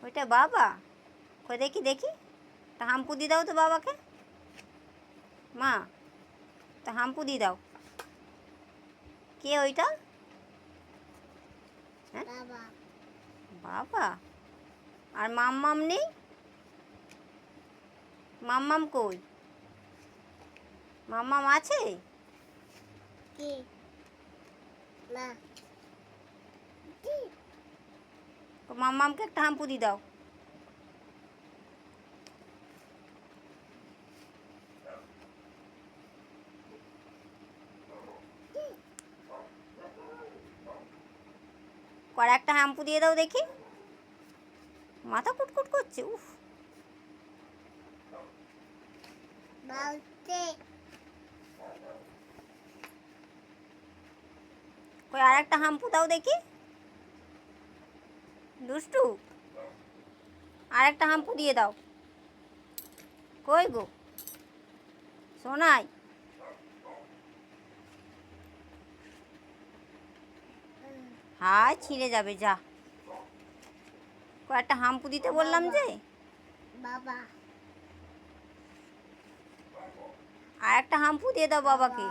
ওইটা বাবা? কই দেখি দেখি, তা হাম্পু দিয়ে দাও তো বাবাকে। মা, তা হাম্পু দিয়ে দাও। কে ওইটা? হ্যাঁ, বাবা। আর মাম্মাম নেই? মাম্মাম কই? মাম্মাম আছে? মাম্মামকে একটা হাম্পু দিয়ে দাও। আর একটা হাম্পু দিয়ে দাও দেখি। মাথা কুটকুট করছে, উফ। কই আর একটা হাম্পু দাও দেখি। দুষ্টু, আর একটা হাম্পু দিয়ে দাও। কই গো সোনাই? হায় ছিঁড়ে যাবে, যা। কয়েকটা হাম্পু দিতে বললাম যে। বাবা, আর একটা হাম্পু দিয়ে দাও বাবাকে।